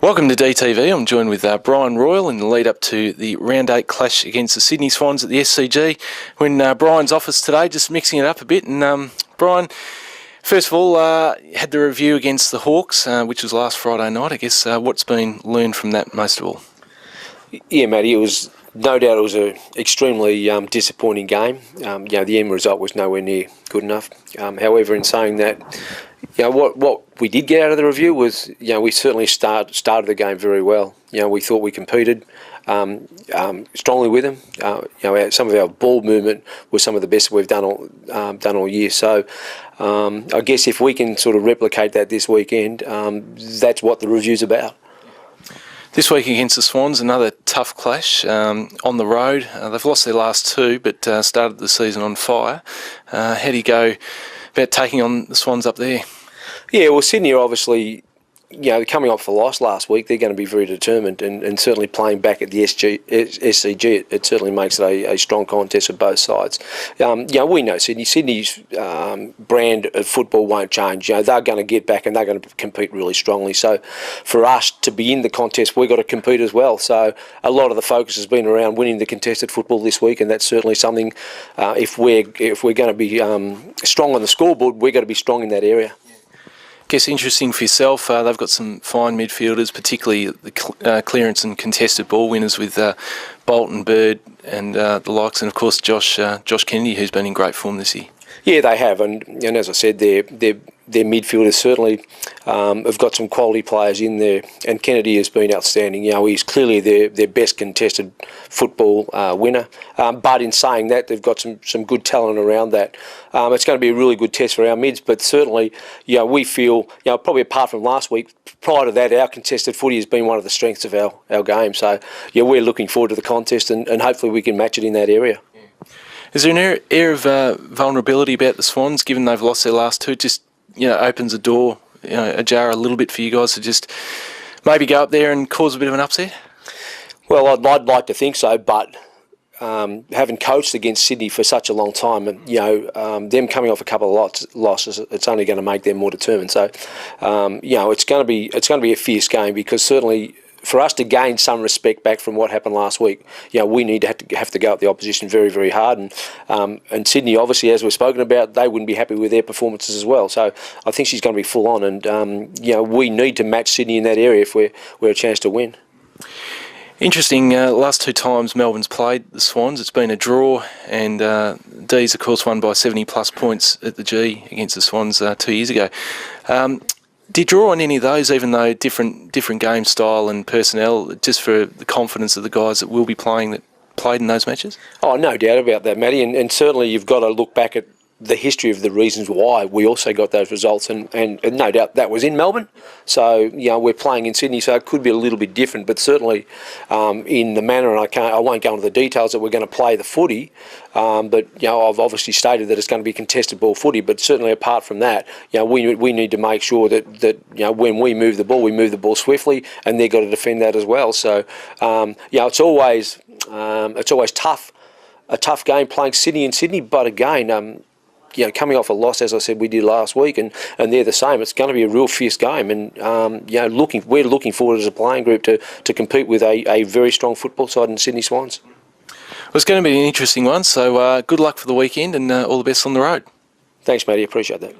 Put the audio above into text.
Welcome to DTV. I'm joined with Brian Royal in the lead up to the Round 8 clash against the Sydney Swans at the SCG. When Brian's off us today, just mixing it up a bit. And Brian, first of all, had the review against the Hawks, which was last Friday night. I guess what's been learned from that most of all? Yeah, Matty, it was no doubt it was an extremely disappointing game. The end result was nowhere near good enough. However, in saying that, what we did get out of the review was, we certainly started the game very well. We thought we competed strongly with them. Some of our ball movement was some of the best we've done all year. So I guess if we can sort of replicate that this weekend, that's what the review's about. This week against the Swans, another tough clash on the road. They've lost their last two, but started the season on fire. How do you go about taking on the Swans up there? Yeah, well, Sydney are obviously, coming off the loss last week, they're going to be very determined, and certainly playing back at the SCG, it certainly makes it a strong contest for both sides. We know Sydney's brand of football won't change. They're going to get back and they're going to compete really strongly. So for us to be in the contest, we've got to compete as well. So a lot of the focus has been around winning the contested football this week, and that's certainly something, if we're going to be strong on the scoreboard, we've got to be strong in that area. Guess interesting for yourself, they've got some fine midfielders, particularly the clearance and contested ball winners with Bolton, Bird and the likes, and of course Josh Kennedy, who's been in great form this year. Yeah, they have, and as I said, their midfielders certainly have got some quality players in there, and Kennedy has been outstanding. He's clearly their best contested football winner. But in saying that, they've got some good talent around that. It's going to be a really good test for our mids, but certainly, we feel, probably apart from last week, prior to that, our contested footy has been one of the strengths of our game. So, we're looking forward to the contest, and hopefully we can match it in that area. Is there an air of vulnerability about the Swans, given they've lost their last two? Just opens a door, ajar a little bit for you guys to just maybe go up there and cause a bit of an upset? Well, I'd like to think so, but having coached against Sydney for such a long time, and them coming off a couple of losses, it's only going to make them more determined. So, it's going to be a fierce game, because certainly, for us to gain some respect back from what happened last week, we need to have to go at the opposition very, very hard. And Sydney, obviously, as we've spoken about, they wouldn't be happy with their performances as well. So I think she's going to be full on, and we need to match Sydney in that area if we're a chance to win. Interesting. Last two times Melbourne's played the Swans, it's been a draw, and D's, of course, won by 70-plus points at the G against the Swans 2 years ago. Do you draw on any of those, even though different game style and personnel, just for the confidence of the guys that will be playing that played in those matches? Oh, no doubt about that, Matty. And certainly you've got to look back at the history of the reasons why we also got those results, and no doubt that was in Melbourne. So we're playing in Sydney, so it could be a little bit different, but certainly in the manner, and I won't go into the details that we're going to play the footy, but I've obviously stated that it's going to be contested ball footy. But certainly apart from that, we need to make sure that when we move the ball swiftly, and they've got to defend that as well. So it's always tough, a tough game playing Sydney, but again. Coming off a loss, as I said, we did last week, and they're the same. It's going to be a real fierce game, and we're looking forward as a playing group to compete with a very strong football side in Sydney Swans. Well, it's going to be an interesting one, so good luck for the weekend, and all the best on the road. Thanks, Matty. Appreciate that.